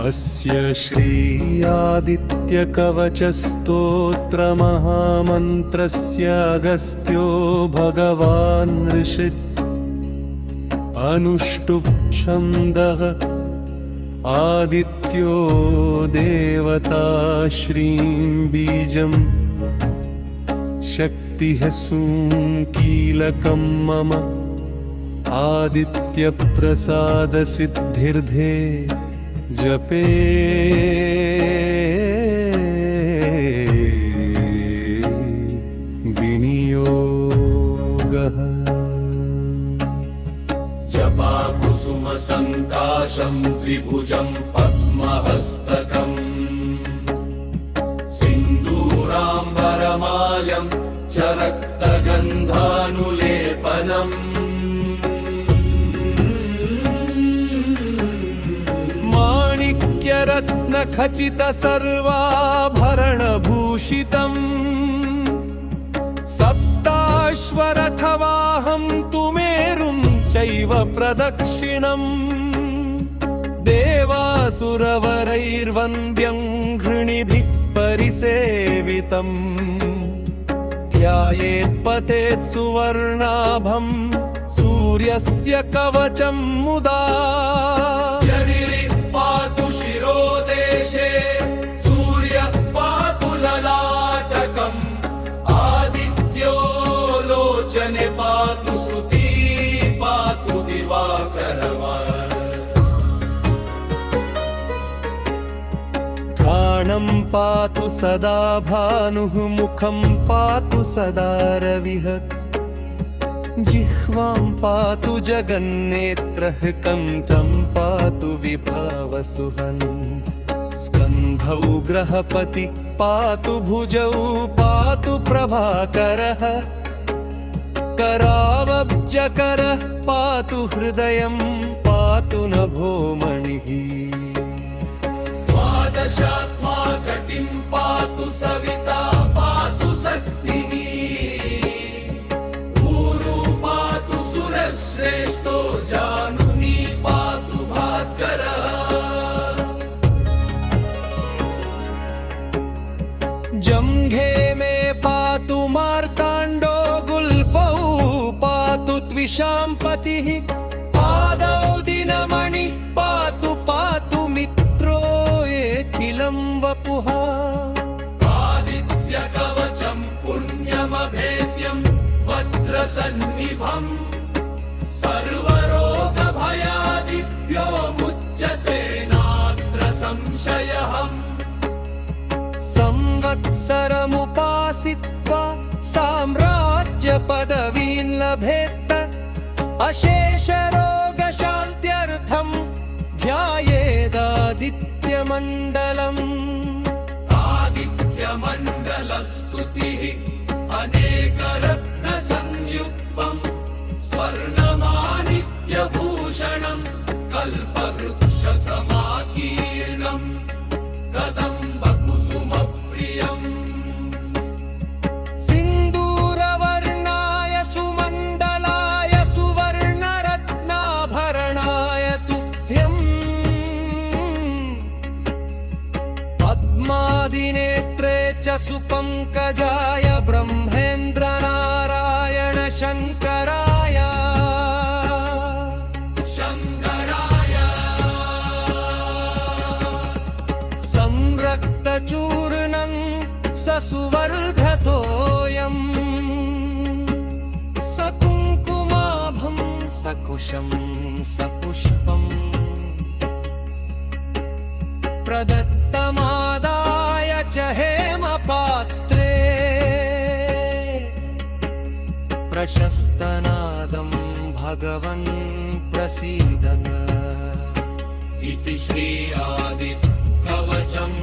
अस्य श्री आदित्यकवचस्तोत्रमहामन्त्रस्य अगस्त्यो भगवान् ऋषित् अनुष्टुप् छन्दः आदित्यो देवता श्रीं बीजं शक्तिः सूङ्कीलकं मम आदित्यप्रसादसिद्धिर्धे जपे विनियोगः। जपाकुसुमसङ्काशं द्विभुजं पद्महस्तकं सिन्दूराम्बरमाल्यं च रक्तगन्धानुलेपनम् रत्नखचित सर्वाभरणभूषितम् सप्ताश्वरथवाहं तु मेरुं चैव प्रदक्षिणम् देवासुरवरैर्वन्द्यं घृणिभिः परिसेवितम् ध्यायेत्पतेत् सुवर्णाभं सूर्यस्य कवचं मुदा पातु शिरोदेशे सूर्य पातु ललाटकम् आदित्यो लोचने पातु श्रुति पातु दिवाकरवान् घ्राणं पातु सदा भानुः मुखं पातु सदा रविः जिह्वां पातु जगन्नेत्रः कण्ठं पातु विभावसुहन् स्कन्धौ ग्रहपति पातु भुजौ पातु प्रभाकरः करावब्जकरः पातु हृदयं पातु नभोमणिः द्वादशात्मा कटिं पातु सविता पातु शक्तिनी श्रेष्ठो जानुनी पातु भास्करः जम्घे मे पातु मार्ताण्डो गुल्फौ पातु त्विषां पतिः पादौ दिनमणि पातु पातु मित्रो येऽखिलं वपुः आदित्यकवचं पुण्यमभेद्यं वज्रसन्निभम् सर्वरोगभयादिभ्यो मुच्यते नात्र संशयः संवत्सरमुपासित्वा साम्राज्यपदवीं लभेत् अशेषरोगशान्त्यर्थं ध्यायेदादित्यमण्डलम् आदित्यमण्डलस्तुतिः अनेकरत्नसंयुक्तम् स्वर्णमाणिक्यभूषणं कल्पवृक्षसमाकीर्णं कदम्बकुसुमप्रियम् सिन्दूरवर्णाय सुमण्डलाय सुवर्णरत्नाभरणाय तुभ्यं पद्मादिनेत्रे च सुपङ्कजाय ब्रह्मेन्द्रनारायण शङ्कराय संरक्तचूर्णं ससुवर्धतोऽयम् सकुङ्कुमाभं सकुशं सपुष्पम् प्रदत्तमादाय च हेमपात्रे प्रशस्तनादं भगवन् प्रसीद इति श्री आदित्यकवचम्